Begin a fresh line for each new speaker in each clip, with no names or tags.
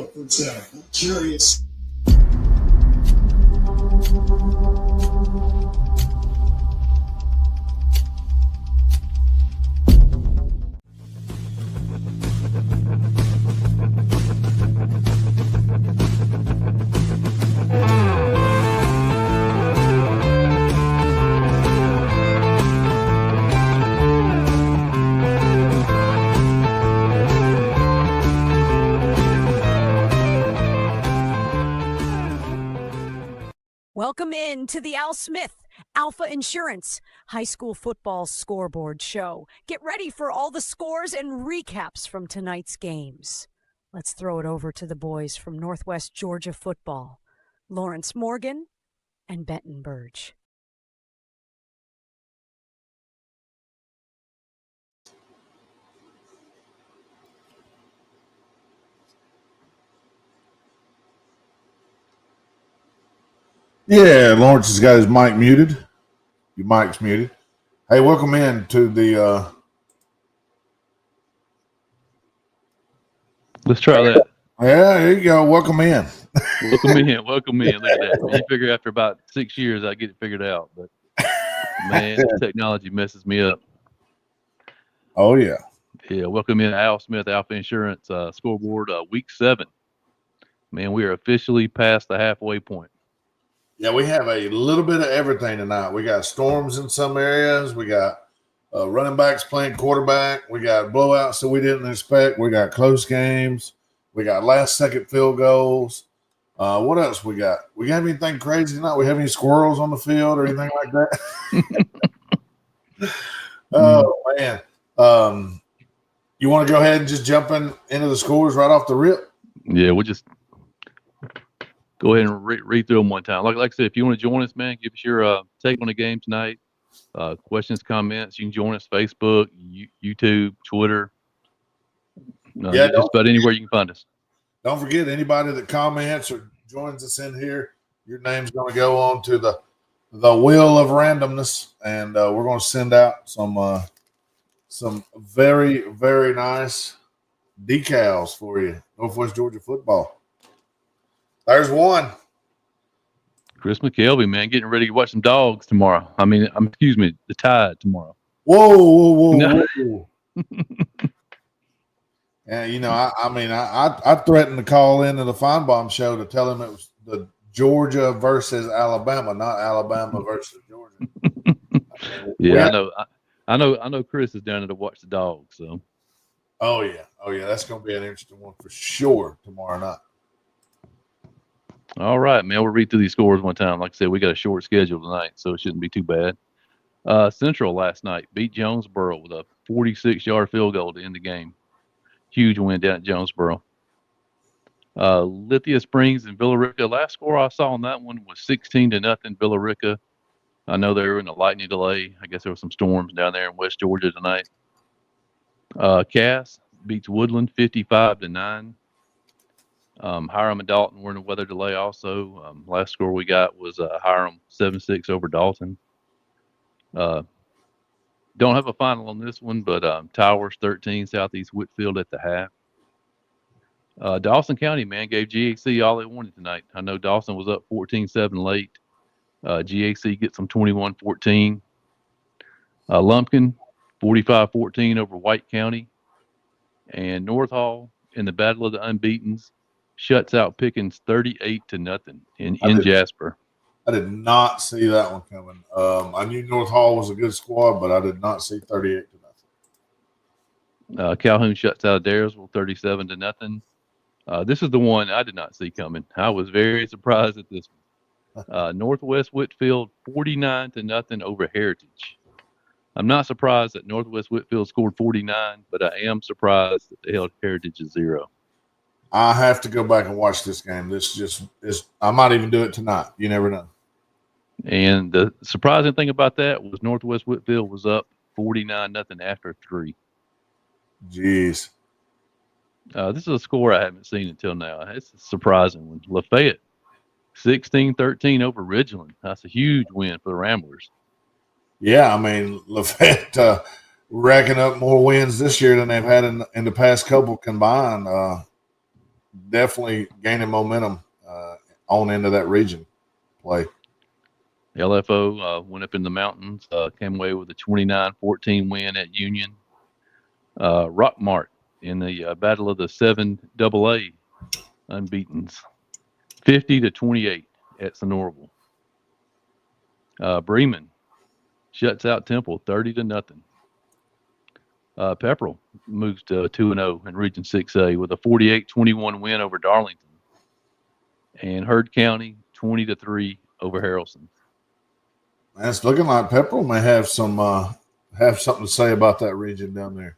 I'm curious.
Welcome in to the Al Smith Alfa Insurance High School Football Scoreboard Show. Get ready for all the scores and recaps from tonight's games. Let's throw it over to the boys from Northwest Georgia football, Lawrence Morgan and Benton Burge.
Yeah, Lawrence has got his mic muted. Your mic's muted. Hey, welcome in to the
Let's try that.
yeah, there you go. Welcome in.
Welcome in. Welcome in. Look at that. Man, you figure after about 6 years I get it figured out. But man, technology messes me up.
Oh yeah.
Yeah, welcome in Al Smith Alfa Insurance Scoreboard week 7. Man, we are officially past the halfway point.
Yeah, we have a little bit of everything tonight. We got storms in some areas. We got running backs playing quarterback. We got blowouts that we didn't expect. We got close games. We got last-second field goals. What else we got? We got anything crazy tonight? We have any squirrels on the field or anything like that? Oh, man. You want to go ahead and just jump into the scores right off the rip?
Yeah, we'll just go ahead and read through them one time. Like I said, if you want to join us, man, give us your take on the game tonight. Questions, comments. You can join us Facebook, YouTube, Twitter. Just about anywhere you can find us.
Don't forget, anybody that comments or joins us in here, your name's going to go on to the wheel of randomness, and we're going to send out some very, very nice decals for you. Northwest Georgia football. There's one.
Chris McKelvey, man, getting ready to watch some dogs tomorrow. The Tide tomorrow.
Whoa. And, I threatened to call into the Feinbaum show to tell him it was the Georgia versus Alabama, not Alabama versus Georgia.
I know Chris is down there to watch the dogs. So.
Oh, yeah. That's going to be an interesting one for sure tomorrow night.
All right, man. We'll read through these scores one time. Like I said, we got a short schedule tonight, so it shouldn't be too bad. Central last night beat Jonesboro with a 46-yard field goal to end the game. Huge win down at Jonesboro. Lithia Springs and Villarica. Last score I saw on that one was 16-0 Villarica. I know they were in a lightning delay. I guess there were some storms down there in West Georgia tonight. Cass beats Woodland 55-9. Hiram and Dalton were in a weather delay also. Last score we got was Hiram 7-6 over Dalton. Don't have a final on this one, but Towers 13, Southeast Whitfield at the half. Dawson County, man, gave GAC all they wanted tonight. I know Dawson was up 14-7 late. GAC gets them 21-14. Lumpkin 45-14 over White County. And North Hall in the Battle of the Unbeatens shuts out Pickens 38-0 in Jasper.
I did not see that one coming. I knew North Hall was a good squad, but I did not see 38-0.
Calhoun shuts out Daresville 37-0. This is the one I did not see coming. I was very surprised at this one. Northwest Whitfield 49-0 over Heritage. I'm not surprised that Northwest Whitfield scored 49, but I am surprised that they held Heritage to 0.
I have to go back and watch this game. This just is. I might even do it tonight. You never know.
And the surprising thing about that was Northwest Whitfield was up 49-0 after 3.
Jeez.
This is a score I haven't seen until now. It's a surprising one. Lafayette 16-13 over Ridgeland. That's a huge win for the Ramblers.
Yeah, I mean, Lafayette racking up more wins this year than they've had in the past couple combined. definitely gaining momentum on into that region play.
LFO went up in the mountains, came away with a 29-14 win at Union. Rockmart in the battle of the 7 AA unbeatens, 50-28 at Sonoraville. Bremen shuts out Temple 30-0. Pepperell moves to 2-0 in Region 6A with a 48-21 win over Darlington. And Heard County 20-3 over Harrelson.
Man, it's looking like Pepperell may have something to say about that region down there.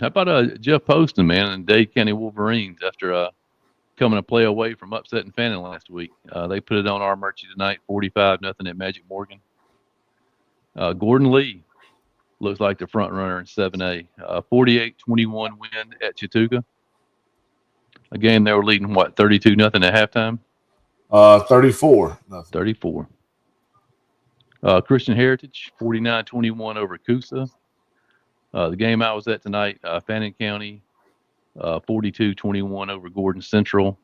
How about Jeff Poston, man, and Dade County Wolverines after coming a play away from upsetting Fannin last week. They put it on our Armurchie tonight, 45-0 at Magic Morgan. Gordon Lee looks like the front runner in 7A. 48-21 win at Chattooga. Again, they were leading, 32-0 at halftime?
34.
34. Christian Heritage, 49-21 over Coosa. The game I was at tonight, Fannin County, 42-21 over Gordon Central.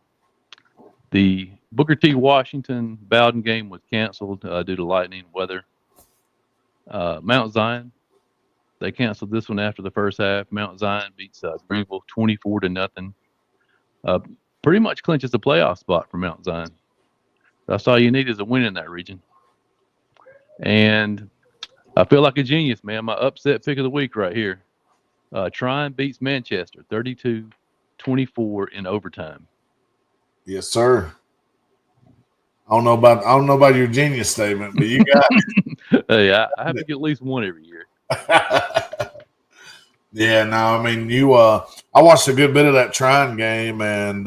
The Booker T. Washington Bowden game was canceled due to lightning weather. Mount Zion, they canceled this one after the first half. Mount Zion beats Greenville 24-0. Pretty much clinches the playoff spot for Mount Zion. That's all you need is a win in that region. And I feel like a genius, man. My upset pick of the week right here. Tryon beats Manchester 32-24 in overtime.
Yes, sir. I don't know about your genius statement, but you got it.
Hey, I have to get at least one every year.
Yeah, no, I mean I watched a good bit of that Tryon game, and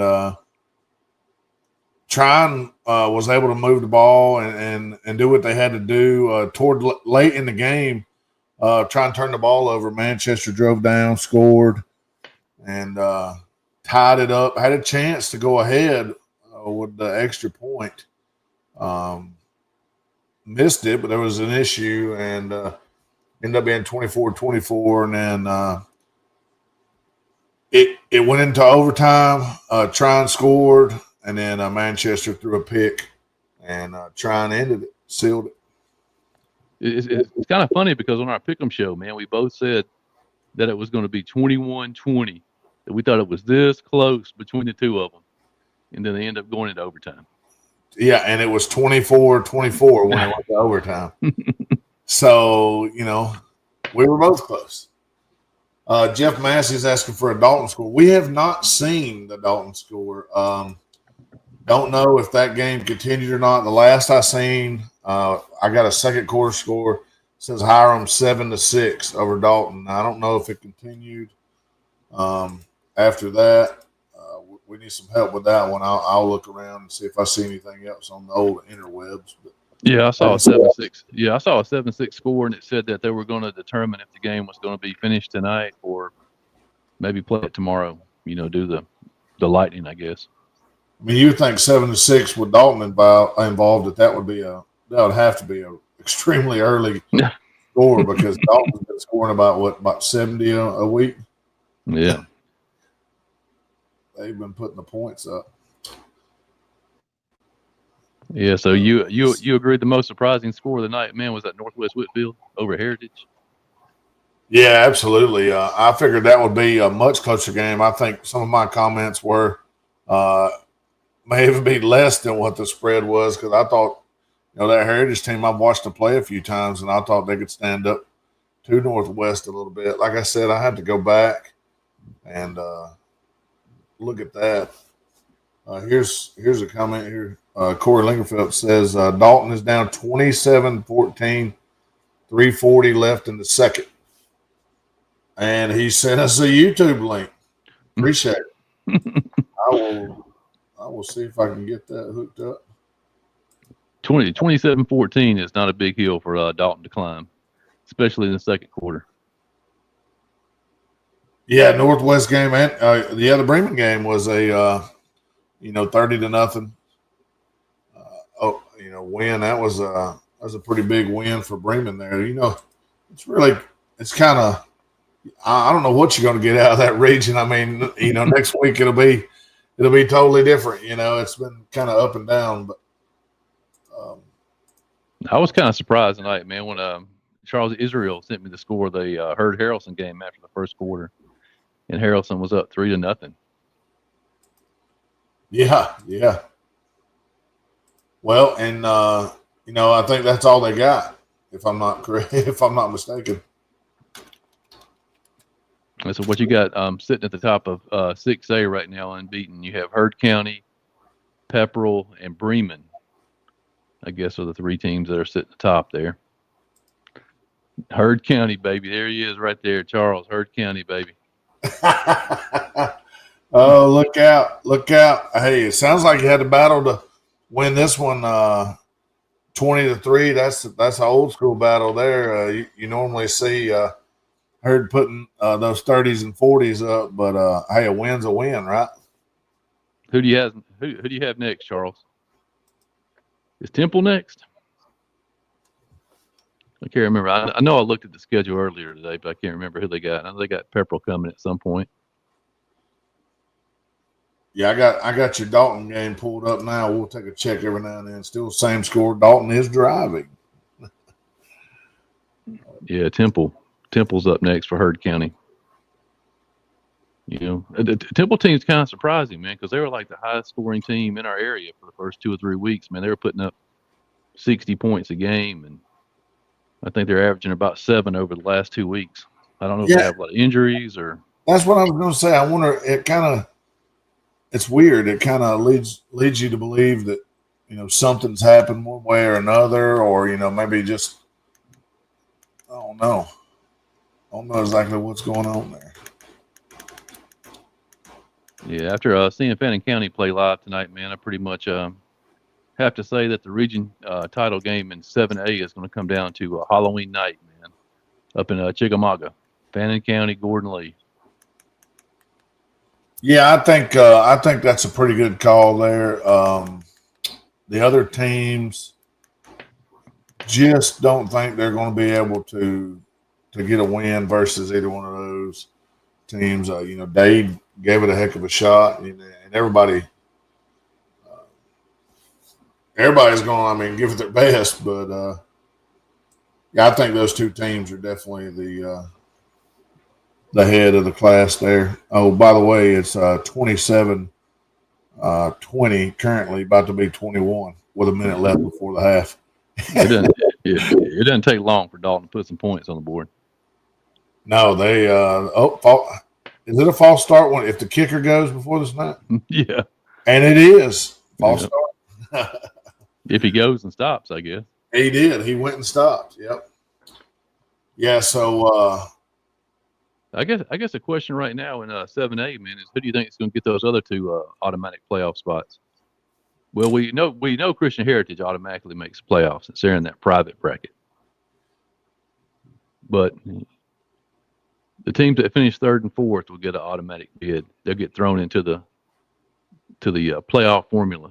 Tryon was able to move the ball and do what they had to do toward late in the game. Try and turn the ball over. Manchester drove down, scored, and tied it up. Had a chance to go ahead with the extra point. Missed it, but there was an issue, and ended up being 24-24. And then it went into overtime. Tryon scored, and then Manchester threw a pick, and Tryon ended it, sealed it.
It's kind of funny because on our Pick'em show, man, we both said that it was going to be 21-20, that we thought it was this close between the two of them, and then they end up going into overtime.
Yeah, and it was 24-24 when it went to overtime. So, we were both close. Jeff Massey's asking for a Dalton score. We have not seen the Dalton score. Don't know if that game continued or not. The last I seen, I got a second quarter score. It says Hiram 7-6 over Dalton. I don't know if it continued after that. We need some help with that one. I'll look around and see if I see anything else on the old interwebs. But
yeah, I saw a 7-6. Yeah, I saw a 7-6 score, and it said that they were going to determine if the game was going to be finished tonight or maybe play it tomorrow. Do the lightning, I guess.
I mean, you would think 7-6 with Dalton involved that would have to be a extremely early score because Dalton's been scoring about 70 a week.
Yeah.
They've been putting the points up.
Yeah, so you agreed the most surprising score of the night, man, was that Northwest Whitfield over Heritage?
Yeah, absolutely. I figured that would be a much closer game. I think some of my comments were may even be less than what the spread was because I thought, that Heritage team, I've watched them play a few times, and I thought they could stand up to Northwest a little bit. Like I said, I had to go back and look at that. Here's a comment here. Corey Lingerfeld says Dalton is down 27-14, 3:40 left in the second. And he sent us a YouTube link. Appreciate it. I will see if I can get that hooked up.
27-14 is not a big hill for Dalton to climb, especially in the second quarter.
Yeah, Northwest game and the Bremen game was a 30-0. Win. That was a pretty big win for Bremen there. It's kind of, I don't know what you're going to get out of that region. I mean, next week it'll be it'll be totally different. It's been kind of up and down, but
I was kind of surprised tonight, man, when Charles Israel sent me the score of the Herd Harrelson game after the first quarter, and Harrelson was up 3-0.
Yeah. Well, and I think that's all they got, if I'm not correct, if I'm not mistaken.
And so what you got sitting at the top of 6A right now, unbeaten? You have Herd County, Pepperell, and Bremen. I guess are the three teams that are sitting at the top there. Herd County, baby. There he is right there, Charles. Herd County, baby.
Oh, look out. Look out. Hey, it sounds like you had to battle to win this one 20-3. That's an old school battle there. You normally see Herd putting those 30s and 40s up, but hey, a win's a win, right?
Who do you have next, Charles? Is Temple next? I can't remember. I know I looked at the schedule earlier today, but I can't remember who they got. I know they got Pepperell coming at some point.
Yeah, I got your Dalton game pulled up now. We'll take a check every now and then. Still the same score. Dalton is driving.
Yeah, Temple's up next for Herd County. The Temple team's kind of surprising, man, because they were like the highest scoring team in our area for the first 2 or 3 weeks. Man, they were putting up 60 points a game, and I think they're averaging about 7 over the last 2 weeks. I don't know if they have a lot of injuries or.
That's what I was going to say. I wonder. It's weird. It kind of leads you to believe that something's happened one way or another, or maybe just I don't know. I don't know exactly what's going on there.
Yeah, after seeing Fannin County play live tonight, man, I pretty much have to say that the region title game in 7A is going to come down to Halloween night, man, up in Chickamauga, Fannin County, Gordon Lee.
Yeah, I think that's a pretty good call there. The other teams just don't think they're going to be able to get a win versus either one of those teams. Dade gave it a heck of a shot, and everybody's going to, give it their best. But I think those two teams are definitely the head of the class there. Oh, by the way, it's 27-20 currently, about to be 21 with a minute left before the half.
It doesn't take long for Dalton to put some points on the board.
No, they is it a false start one if the kicker goes before the snap?
Yeah.
And it is false start.
If he goes and stops, I guess.
He did. He went and stopped. Yep. Yeah, so
I guess the question right now in 7A, man, is who do you think is going to get those other two automatic playoff spots? Well, we know Christian Heritage automatically makes playoffs since they're in that private bracket. But the teams that finish 3rd and 4th will get an automatic bid. They'll get thrown into the playoff formula.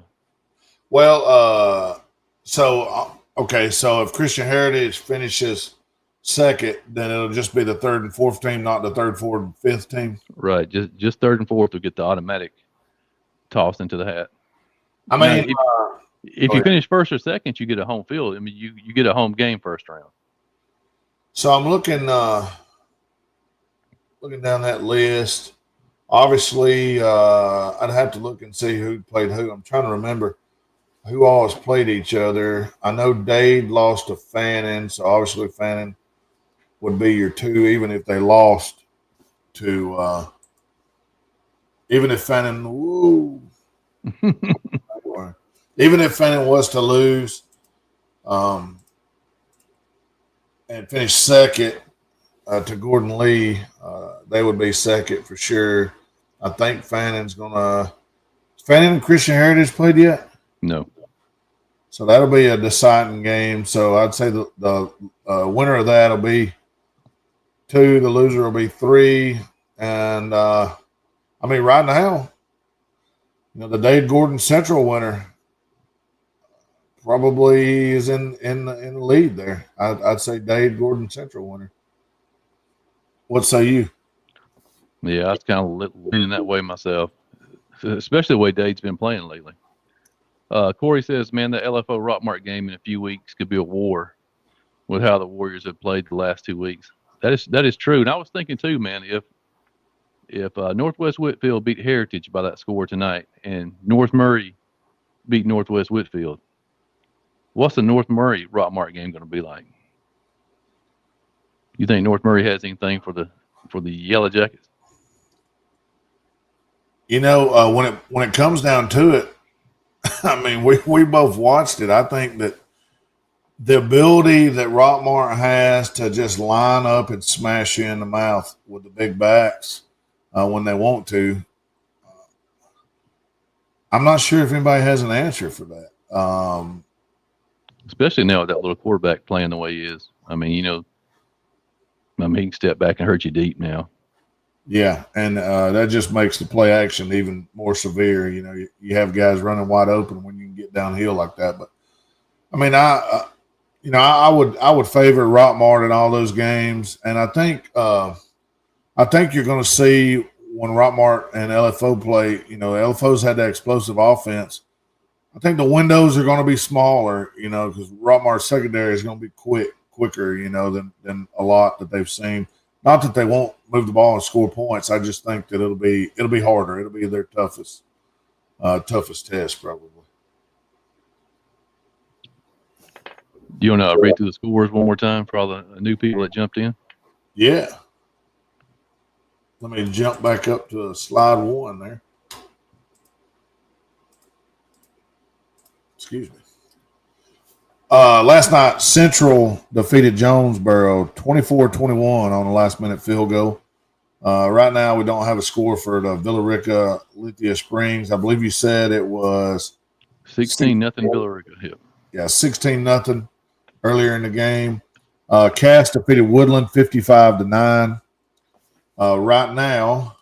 Well, so if Christian Heritage finishes second, then it'll just be the 3rd and 4th team, not the 3rd, 4th, and 5th team.
Right, just 3rd and 4th will get the automatic tossed into the hat.
I mean,
if you finish 1st or 2nd, you get a home field. I mean, you get a home game first round.
So I'm looking down that list. Obviously, I'd have to look and see who played who. I'm trying to remember who always played each other. I know Dade lost to Fannin, so obviously Fannin would be your 2, even if they lost to even if Fannin even if Fannin was to lose and finish second to Gordon Lee, they would be second for sure. I think Fannin's Fannin and Christian Heritage played yet?
No.
So that'll be a deciding game. So I'd say the winner of that will be 2, the loser will be 3, and right now, the Dade Gordon Central winner probably is in the lead there. I'd say Dade Gordon Central winner. What say you?
Yeah, I was kind of leaning that way myself. especially the way Dade's been playing lately. Corey says, man, the LFO Rockmart game in a few weeks could be a war with how the Warriors have played the last 2 weeks. That is true. And I was thinking too, man, if Northwest Whitfield beat Heritage by that score tonight and North Murray beat Northwest Whitfield, what's the North Murray Rockmart game going to be like? You think North Murray has anything for the Yellow Jackets?
You know, when it comes down to it, I mean, we both watched it. I think that the ability that Rockmart has to just line up and smash you in the mouth with the big backs when they want to, I'm not sure if anybody has an answer for that.
Especially now with that little quarterback playing the way he is. I mean, he can step back and hurt you deep now.
Yeah, and that just makes the play action even more severe. You know, you have guys running wide open when you can get downhill like that. But I mean, I would favor Rockmart in all those games, and I think you're going to see when Rockmart and LFO play. You know, LFO's had that explosive offense. I think the windows are going to be smaller. You know, because Rockmart's secondary is going to be quicker. You know, than a lot that they've seen. Not that they won't move the ball and score points. I just think that it'll be harder. It'll be their toughest test probably.
Do you want to read through the scores one more time for all the new people that jumped in?
Yeah. Let me jump back up to slide 1 there. Excuse me. Last night, Central defeated Jonesboro 24-21 on a last-minute field goal. Right now, we don't have a score for the Villa Rica Lithia Springs. I believe you said it was
16-0 Villa Rica.
Yeah, 16-0 earlier in the game. Cass defeated Woodland 55-9. Right now,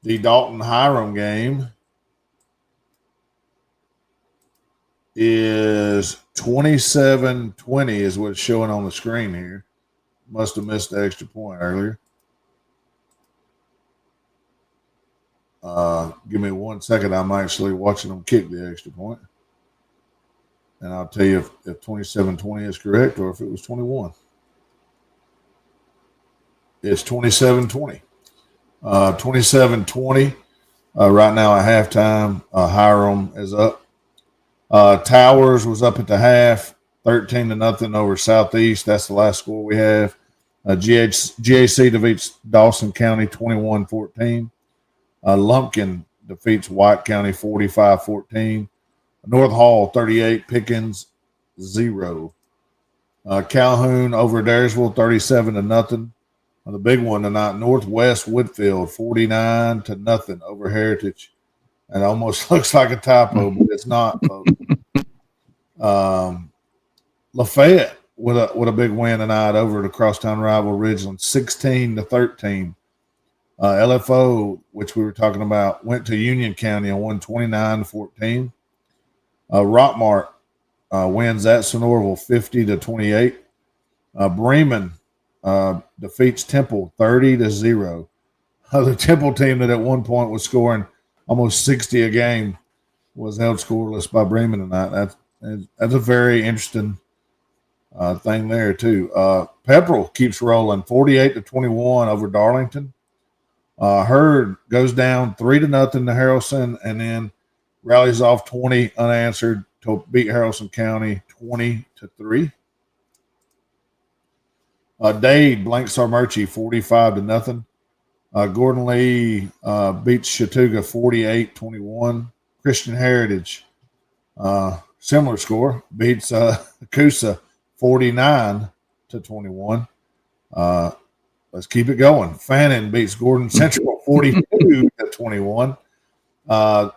the Dalton-Hiram game is 27-20 is what's showing on the screen here. Must have missed the extra point earlier. Give me 1 second. I'm actually watching them kick the extra point. And I'll tell you if 27-20 is correct or if it was 21. It's 27-20. 27-20. Right now at halftime, Hiram is up. Towers was up at the half, 13-0 over Southeast. That's the last score we have. GAC defeats Dawson County 21-14. Lumpkin defeats White County 45-14. North Hall 38, Pickens 0. Calhoun over Daresville 37-0. The big one tonight, Northwest Woodfield 49-0 over Heritage. It almost looks like a typo, but it's not, folks. Lafayette with a big win tonight over the crosstown rival Ridgeland, 16-13. LFO, which we were talking about, went to Union County and won 29-14. Rockmart wins at Sonoraville 50-28. Bremen defeats Temple 30-0. The Temple team that at one point was scoring almost 60 a game was held scoreless by Bremen tonight. That's a very interesting thing there too. Pepperell keeps rolling 48-21 over Darlington. Hurd goes down 3-0 to Harrelson and then rallies off 20 unanswered to beat Harrelson County 20-3. Dade blanks Sarmurchie 45-0. Gordon Lee beats Chattooga 48-21. Christian Heritage, similar score, beats Coosa 49-21. Let's keep it going. Fannin beats Gordon Central 42-21.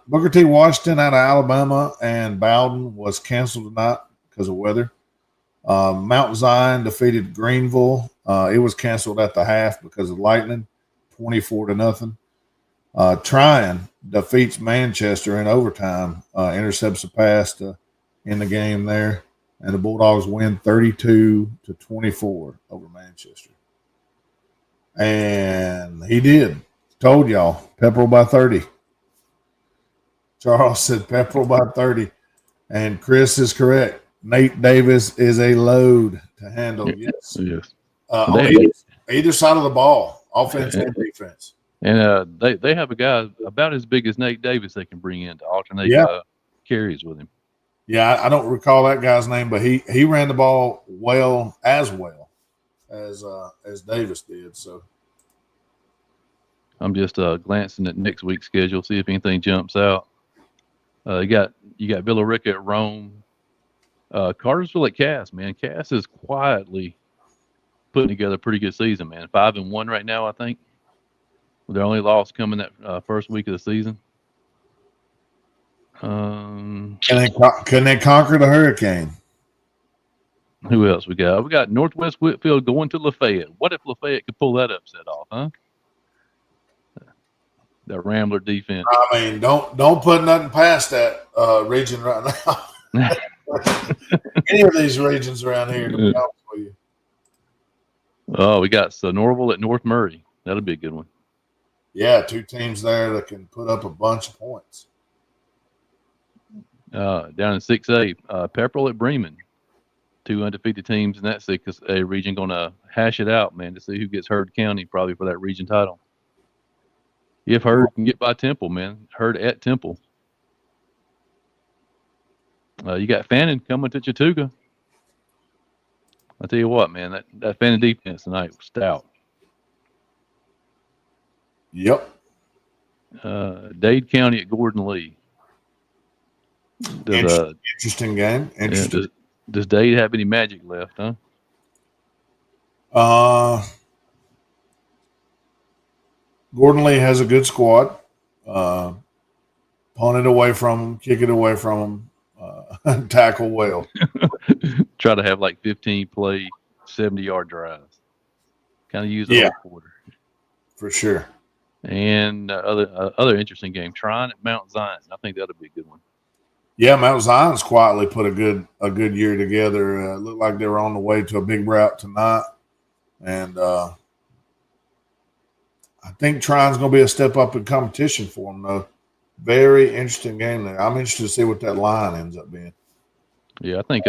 Booker T. Washington out of Alabama and Bowden was canceled tonight because of weather. Mount Zion defeated Greenville. It was canceled at the half because of lightning, 24-0. Tryon defeats Manchester in overtime, intercepts a pass in the game there, and the Bulldogs win 32-24 over Manchester. And he did. Told y'all, Pepperell by 30. Charles said Pepperell by 30. And Chris is correct. Nate Davis is a load to handle. Yes.
Yes.
On either side of the ball, offense and defense.
And they have a guy about as big as Nate Davis they can bring in to alternate carries with him.
Yeah, I don't recall that guy's name, but he ran the ball well as Davis did. So
I'm just glancing at next week's schedule, see if anything jumps out. You got Villarica at Rome, Cartersville at Cass. Man, Cass is quietly putting together a pretty good season. Man, 5-1 right now, I think. Their only loss coming that first week of the season.
Can they conquer the Hurricane?
Who else we got? We got Northwest Whitfield going to Lafayette. What if Lafayette could pull that upset off, huh? That Rambler defense.
I mean, don't put nothing past that region right now. Any of these regions around here, to be honest with you.
Oh, we got Norville at North Murray. That'll be a good one.
Yeah, two teams there that can put up a bunch of points.
Down in 6A, Pepperell at Bremen. Two undefeated teams in that 6A region going to hash it out, man, to see who gets Heard County probably for that region title. If Heard can get by Temple, man. Heard at Temple. You got Fannin coming to Chattooga. I'll tell you what, man, that Fannin defense tonight was stout.
Yep.
Dade County at Gordon Lee.
Interesting game. Interesting.
Yeah, does Dade have any magic left, huh?
Gordon Lee has a good squad. Punt it away from them, kick it away from them, tackle well.
Try to have like 15 play, 70-yard drives. Kind of use the whole quarter. For
sure.
And other interesting game, Trine at Mount Zion. I think that'll be a good one.
Yeah, Mount Zion's quietly put a good year together. Looked like they were on the way to a big route tonight. And I think Trine's going to be a step up in competition for them, though. Very interesting game there. I'm interested to see what that line ends up being.
Yeah, I think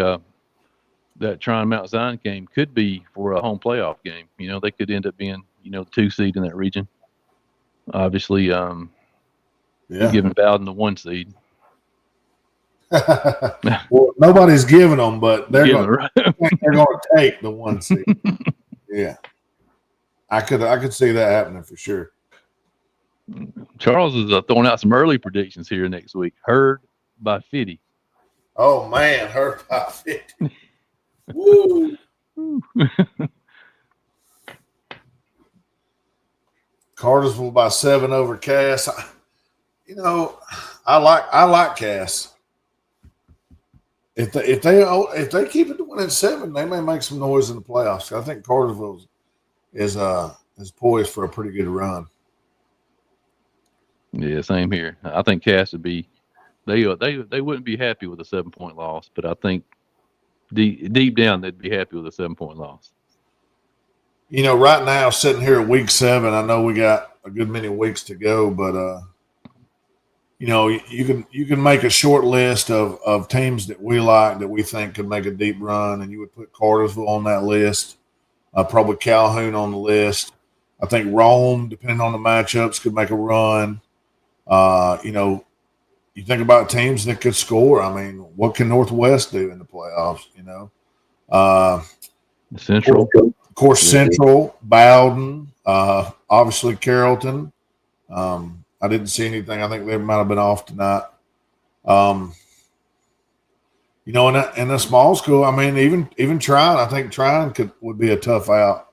that Trine Mount Zion game could be for a home playoff game. You know, they could end up being, the 2 seed in that region. Obviously, giving Bowden the 1 seed.
Well, nobody's giving them, but they're going to take the 1 seed. Yeah, I could see that happening for sure.
Charles is throwing out some early predictions here next week. Heard by 50.
Oh man, Heard by 50. Woo! Cartersville by 7 over Cass. I like Cass. If they keep it to 1-7, they may make some noise in the playoffs. I think Cartersville is poised for a pretty good run.
Yeah, same here. I think Cass would be. They wouldn't be happy with a 7-point loss, but I think deep down they'd be happy with a 7-point loss.
Right now, sitting here at week 7, I know we got a good many weeks to go, but you can make a short list of teams that we like that we think could make a deep run, and you would put Cartersville on that list, probably Calhoun on the list. I think Rome, depending on the matchups, could make a run. You think about teams that could score. I mean, what can Northwest do in the playoffs?
Central,
of course, Central, Bowden, obviously Carrollton. I didn't see anything. I think they might have been off tonight. In a small school, I mean, even Trine, I think Trine would be a tough out.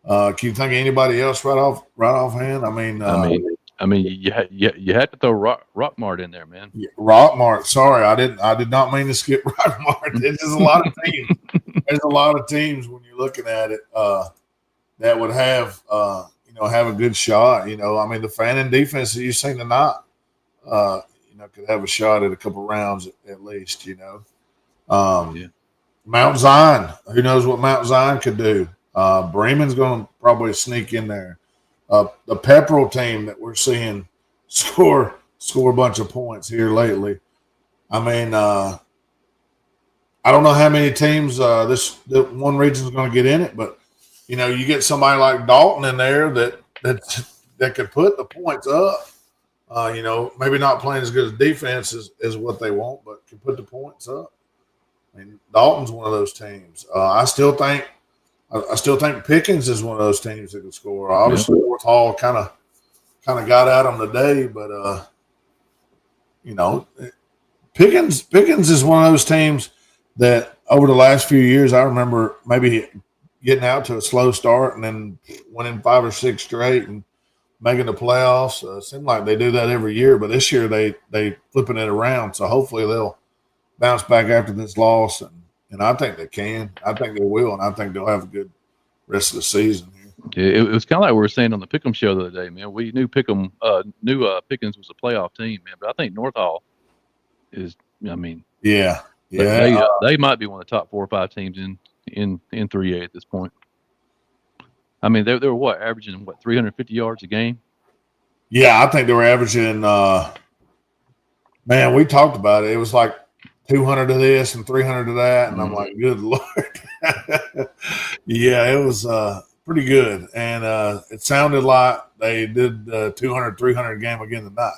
Can you think of anybody else right off hand?
I mean, you had to throw Rockmart in there, man.
Yeah, Rockmart. Sorry, I did not mean to skip Rockmart. There's a lot of teams. There's a lot of teams when you're looking at it that would have have a good shot. The Fannin defense that you've seen tonight, could have a shot at a couple rounds at least. Mount Zion. Who knows what Mount Zion could do? Bremen's going to probably sneak in there. The Pepperell team that we're seeing score score a bunch of points here lately. I mean, I don't know how many teams this one region is going to get in it, but you get somebody like Dalton in there that could put the points up. Maybe not playing as good as defense as what they want, but can put the points up. I mean, Dalton's one of those teams. I still think Pickens is one of those teams that can score. Obviously, North Hall kind of got at them today, but Pickens is one of those teams that over the last few years, I remember maybe getting out to a slow start and then winning 5 or 6 straight and making the playoffs. Seemed like they do that every year, but this year they flipping it around. So hopefully they'll bounce back after this loss, and I think they can. I think they will, and I think they'll have a good rest of the season here.
Yeah, it was kind of like we were saying on the Pick'em show the other day, man. We knew Pickens was a playoff team, man, but I think North Hall is. I mean,
yeah.
They might be one of the top 4 or 5 teams in 3A at this point. I mean, they were averaging 350 yards a game.
Yeah, I think they were averaging. Man, we talked about it. It was like 200 of this and 300 of that, and I'm like, good Lord. Yeah, it was pretty good, and it sounded like they did 200, 300 game again tonight.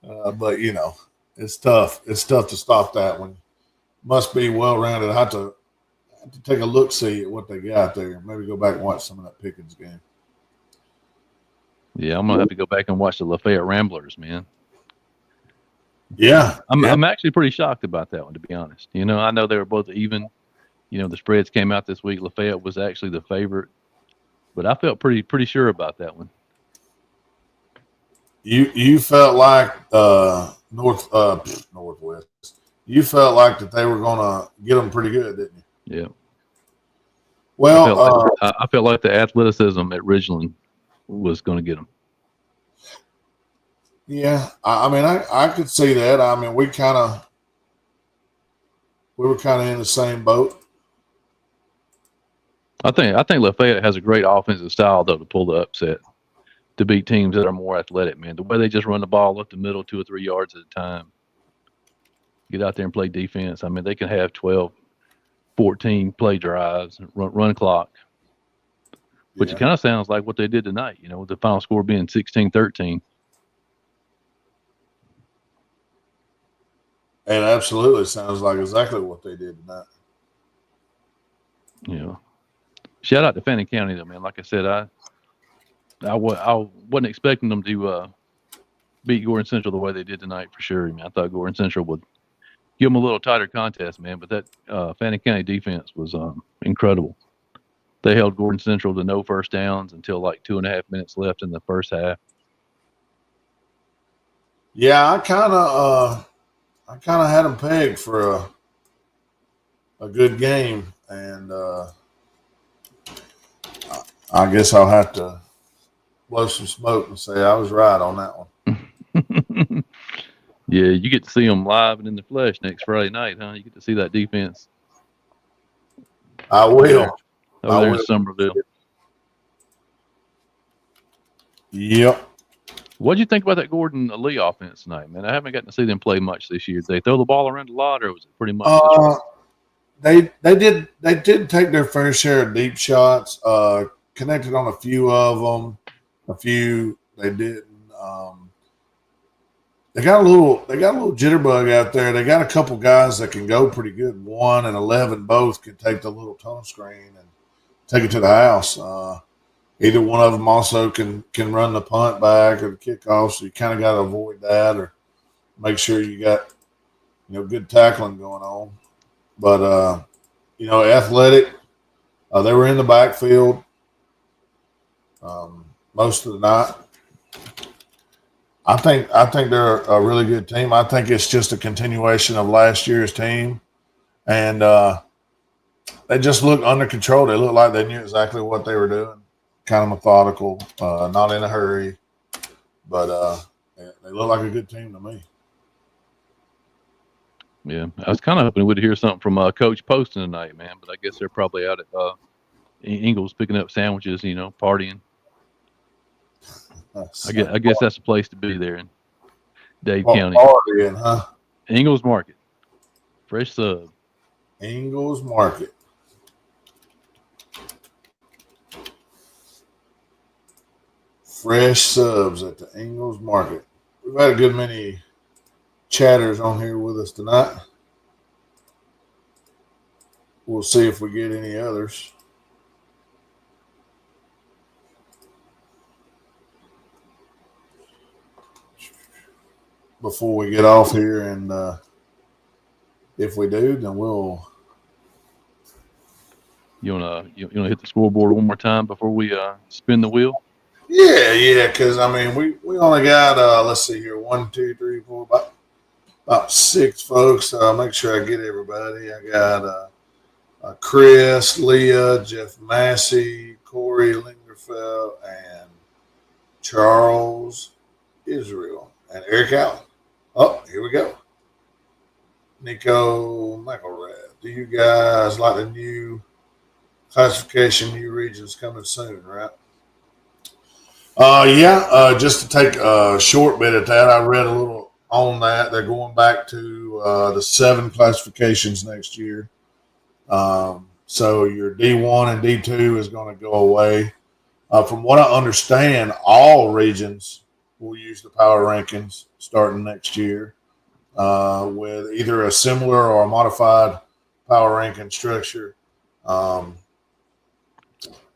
But it's tough. It's tough to stop that one. Must be well-rounded. I have to take a look-see at what they got there. Maybe go back and watch some of that Pickens game.
Yeah, I'm going to have to go back and watch the Lafayette Ramblers, man.
Yeah.
I'm actually pretty shocked about that one, to be honest. I know they were both even. The spreads came out this week. Lafayette was actually the favorite. But I felt pretty sure about that one.
You felt like Northwest. You felt like that they were going to get them pretty good, didn't you?
Yeah.
Well,
I felt like the athleticism at Ridgeland was going to get them.
Yeah, I mean, I could see that. I mean, we were kind of in the same boat.
I think Lafayette has a great offensive style though to pull the upset, to beat teams that are more athletic. Man, the way they just run the ball up the middle 2 or 3 yards at a time, get out there and play defense. I mean, they can have 12, 14 play drives, run clock, which it kind of sounds like what they did tonight. With the final score being 16-13.
It absolutely sounds like exactly what they did tonight.
Yeah. Shout out to Fannin County, though, man. Like I said, I wasn't expecting them to beat Gordon Central the way they did tonight for sure. I mean, I thought Gordon Central would give them a little tighter contest, man. But that Fannin County defense was incredible. They held Gordon Central to no first downs until like 2.5 minutes left in the first half.
Yeah, I kind of had them pegged for a good game, and I guess I'll have to blow some smoke and say I was right on that one.
Yeah, you get to see them live and in the flesh next Friday night, huh? You get to see that defense.
I will.
Over there in Somerville.
Yep.
What did you think about that Gordon Lee offense tonight, man? I haven't gotten to see them play much this year. Did they throw the ball around a lot, or was it pretty much?
They did take their fair share of deep shots. Connected on a few of them. A few they didn't. They got a little jitterbug out there. They got a couple guys that can go pretty good. 1 and 11 both can take the little tunnel screen and take it to the house. Either one of them also can run the punt back or the kickoff, so you kind of got to avoid that or make sure you got good tackling going on. But athletic. They were in the backfield most of the night. I think they're a really good team. I think it's just a continuation of last year's team, and they just look under control. They look like they knew exactly what they were doing. Kind of methodical, not in a hurry, but they look like a good team to me.
Yeah, I was kind of hoping we'd hear something from Coach Poston tonight, man. But I guess they're probably out at Ingles picking up sandwiches, partying. I guess that's the place to be there. Dade
What
County.
part are you in, huh?
Ingalls Market. Fresh sub.
Ingalls Market. Fresh subs at the Ingalls Market. We've had a good many chatters on here with us tonight. We'll see if we get any others. Before we get off here, and if we do, then we'll.
You wanna hit the scoreboard one more time before we spin the wheel?
Yeah, because I mean we only got let's see here, 1, 2, 3, 4, about 6 folks. Make sure I get everybody. I got Chris, Leah, Jeff Massey, Corey Lingerfeld, and Charles Israel, and Eric Allen. Oh, here we go. Nico McElrath. Do you guys like the new classification, new regions coming soon, right? Just to take a short bit of that, I read a little on that. They're going back to the 7 classifications next year. So your D1 and D2 is going to go away. From what I understand, all regions will use the power rankings starting next year with either a similar or a modified power ranking structure.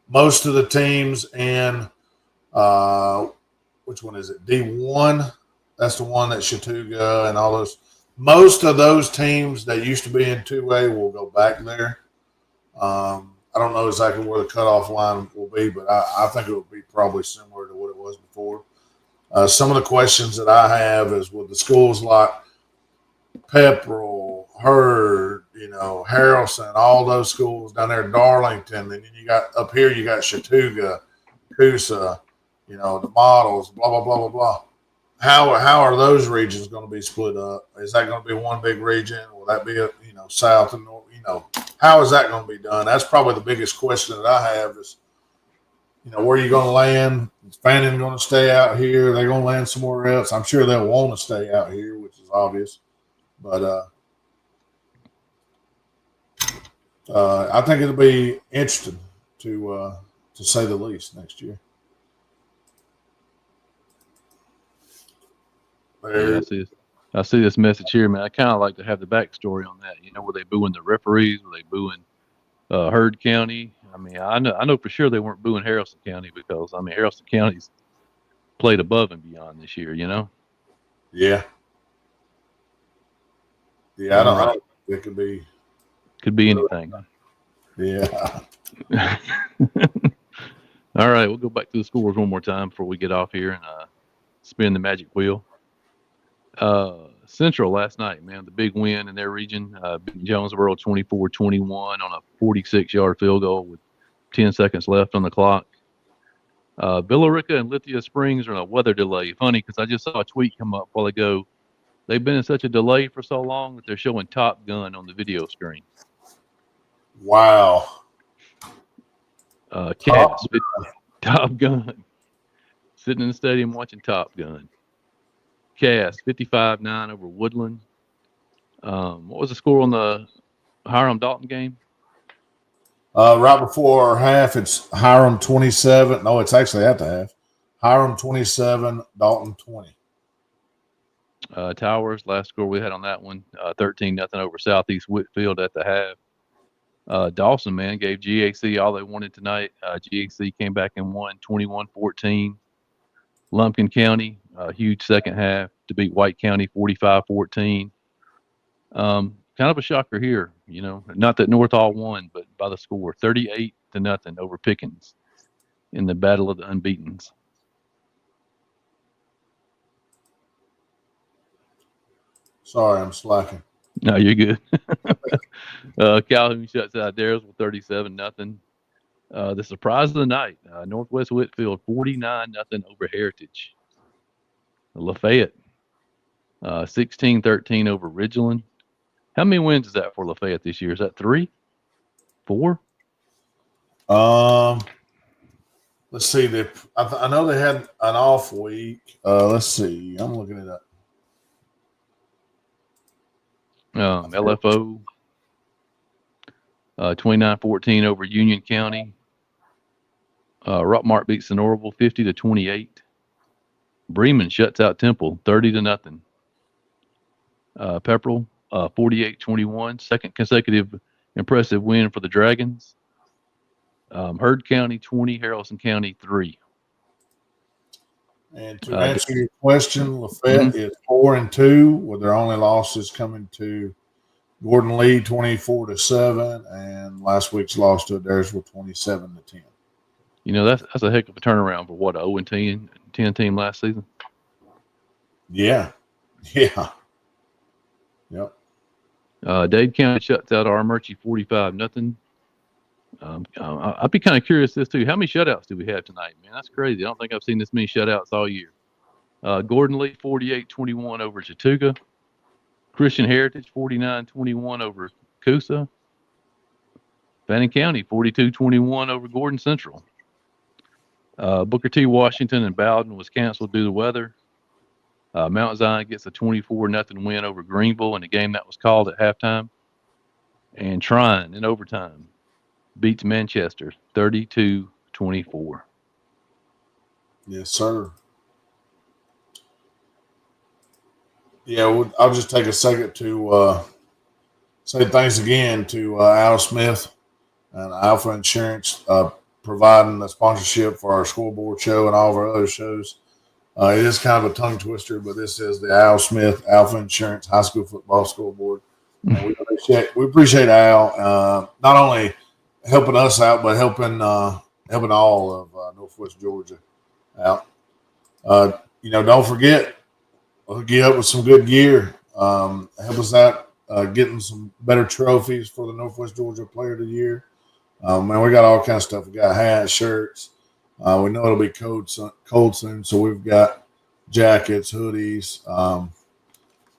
Most of the teams in which one is it? D1. That's the one that Chattooga and all those. Most of those teams that used to be in 2A will go back there. I don't know exactly where the cutoff line will be, but I think it will be probably similar to what it was before. Some of the questions that I have is with the schools like Pepperell, Hurd, Harrelson, all those schools down there, Darlington, and then you got up here, you got Chattooga, Coosa, the models, blah, blah, blah, blah, blah. How are those regions going to be split up? Is that going to be one big region? Will that be, south and north? How is that going to be done? That's probably the biggest question that I have is, where are you going to land? Is Fannin going to stay out here? Are they going to land somewhere else? I'm sure they'll want to stay out here, which is obvious. But I think it'll be interesting to say the least next year.
Yeah, I see this message here, man. I kind of like to have the backstory on that. Were they booing the referees? Were they booing Hurd County? I mean, I know for sure they weren't booing Harrelson County because Harrelson County's played above and beyond this year.
Yeah.
Yeah,
I don't. It could
be anything.
Yeah.
All right, we'll go back to the scores one more time before we get off here and spin the magic wheel. Central last night, man, the big win in their region, beat Jonesboro 24-21 on a 46-yard field goal with 10 seconds left on the clock. Villa Rica and Lithia Springs are in a weather delay. Funny, because I just saw a tweet come up a while ago. They've been in such a delay for so long that they're showing Top Gun on the video screen.
Wow.
Top Gun. Sitting in the stadium watching Top Gun. Cass 55-9 over Woodland. What was the score on the Hiram Dalton game?
Right before half, it's Hiram 27. No, it's actually at the half. Hiram 27, Dalton 20.
Towers, last score we had on that one, 13-0 over Southeast Whitfield at the half. Dawson, man, gave GAC all they wanted tonight. GAC came back and won 21-14. Lumpkin County, a huge second half to beat White County 45-14. Kind of a shocker here, not that North all won, but by the score 38-0 over Pickens in the Battle of the Unbeatens.
Sorry, I'm slacking.
No, you're good. Calhoun shuts out Darrellsville 37-0. The surprise of the night, Northwest Whitfield 49-0 over Heritage. Lafayette 16-13 over Ridgeland. How many wins is that for Lafayette this year? Is that 3? 4?
Let's see. I know they had an off week. Let's see. I'm looking it up.
LFO 29-14 over Union County. Rockmart beats Sonoraville 50-28. Bremen shuts out Temple 30-0. Pepperell 48-21, second consecutive impressive win for the Dragons. Heard County 20, Haralson County 3.
And to answer your question, Lafayette is 4-2, with their only losses coming to Gordon Lee 24-7, and last week's loss to Adairsville 27-10.
You know, that's a heck of a turnaround for what, a 0-10 team last season.
Yeah. Yep.
Dade County shuts out Armurchie 45-0. I'd be kind of curious this too. How many shutouts do we have tonight, man? That's crazy. I don't think I've seen this many shutouts all year. Gordon Lee 48-21 over Chattooga. Christian Heritage 49-21 over Coosa. Fannin County 42-21 over Gordon Central. Booker T. Washington and Bowden was canceled due to weather. Mount Zion gets a 24-0 win over Greenville in a game that was called at halftime. And Trine in overtime beats Manchester 32-24.
Yes, sir. Yeah, I'll just take a second to say thanks again to Al Smith and Alfa Insurance providing the sponsorship for our Scoreboard show and all of our other shows. It is kind of a tongue twister, but this is the Al Smith Alfa Insurance High School Football Scoreboard. We appreciate Al not only helping us out, but helping all of Northwest Georgia out. Don't forget, hook you up with some good gear. Help us out getting some better trophies for the Northwest Georgia Player of the Year. Man, we got all kinds of stuff. We got hats, shirts. We know it'll be cold soon, so we've got jackets, hoodies.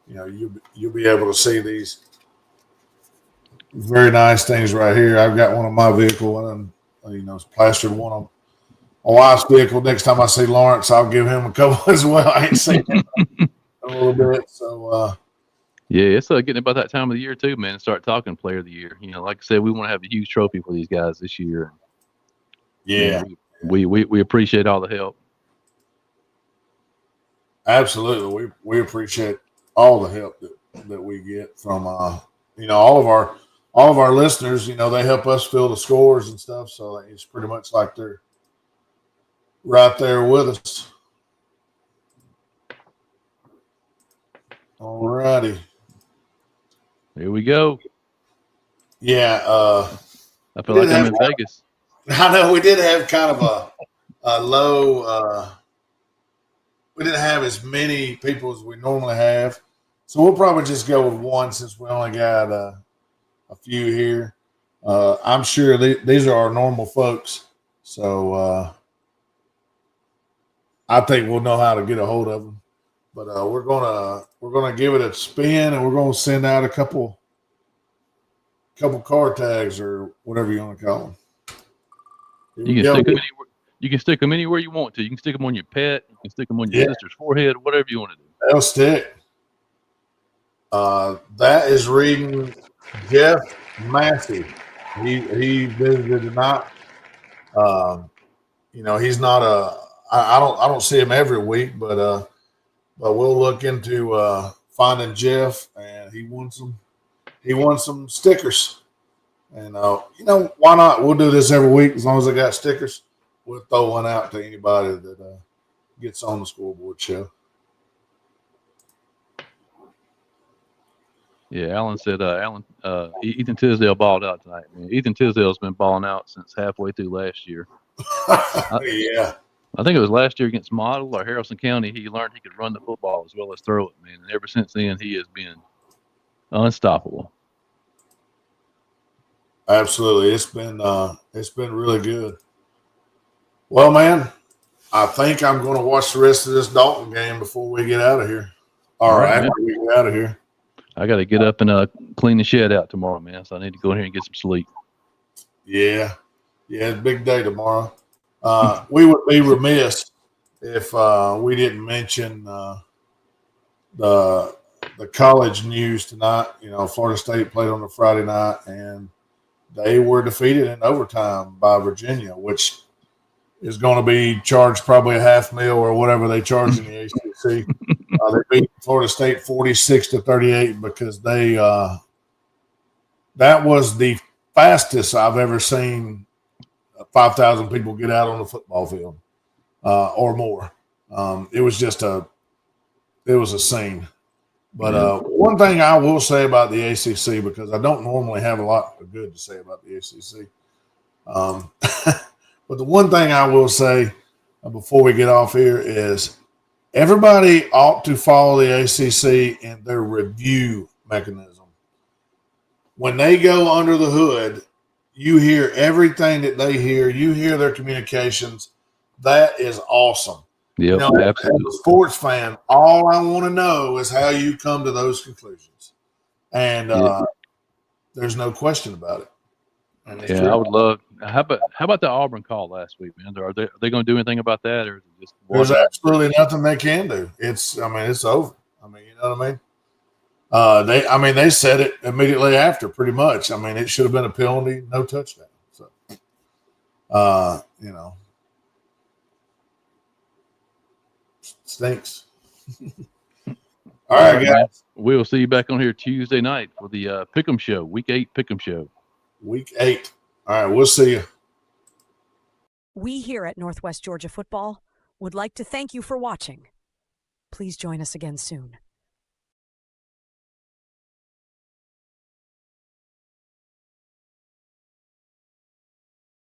You'll be able to see these very nice things right here. I've got one on my vehicle, and it's plastered one on my wife's vehicle. Next time I see Lawrence, I'll give him a couple as well. I ain't seen him a little bit, so.
Yeah, it's getting about that time of the year too, man. Start talking Player of the Year. Like I said, we want to have a huge trophy for these guys this year.
Yeah,
we appreciate all the help.
Absolutely, we appreciate all the help that we get from all of our listeners. They help us fill the scores and stuff. So it's pretty much like they're right there with us. All righty.
Here we go.
Yeah.
I feel like I'm in Vegas.
I know we did have kind of a low we didn't have as many people as we normally have. So we'll probably just go with one since we only got a few here. I'm sure these are our normal folks. So I think we'll know how to get a hold of them. But we're gonna give it a spin, and we're gonna send out a couple card tags or whatever you want to call them.
You can stick them anywhere you want to. You can stick them on your pet. You can stick them on your sister's forehead, whatever you want to do.
They'll stick. That is reading Jeff Massey. He visited tonight. He's not I don't see him every week, but we'll look into finding Jeff, and he won some stickers. And why not? We'll do this every week as long as I got stickers. We'll throw one out to anybody that gets on the Scoreboard show.
Yeah, Alan said Ethan Tisdale balled out tonight, man. Ethan Tisdale's been balling out since halfway through last year.
Yeah.
I think it was last year against Model or Haralson County. He learned he could run the football as well as throw it, man. And ever since then, he has been unstoppable.
Absolutely. It's been really good. Well, man, I think I'm going to watch the rest of this Dalton game before we get out of here. All right, after we get out of here.
I got to get up and clean the shed out tomorrow, man. So I need to go in here and get some sleep.
Yeah, it's a big day tomorrow. We would be remiss if we didn't mention the the college news tonight. You know, Florida State played on a Friday night, and they were defeated in overtime by Virginia, which is going to be charged probably $500,000 or whatever they charge in the ACC. They beat Florida State 46-38 because they that was the fastest I've ever seen 5,000 people get out on the football field or more. It was a scene. But one thing I will say about the ACC, because I don't normally have a lot of good to say about the ACC, but the one thing I will say before we get off here is everybody ought to follow the ACC in their review mechanism. When they go under the hood, you hear everything that they hear. You hear their communications. That is awesome.
Yeah,
you know,
absolutely.
As a sports fan, all I want to know is how you come to those conclusions. And there's no question about it. And it's
I would love. How about the Auburn call last week, man? Are they going to do anything about that, or is it just?
There's absolutely nothing they can do. It's over. I mean, you know what I mean? They said it immediately after, pretty much. I mean, it should have been a penalty, no touchdown. So, you know, stinks. All right, guys.
Man. We'll see you back on here Tuesday night for the Pick'em Show, Week 8 Pick'em Show.
Week 8. All right, we'll see you.
We here at Northwest Georgia Football would like to thank you for watching. Please join us again soon.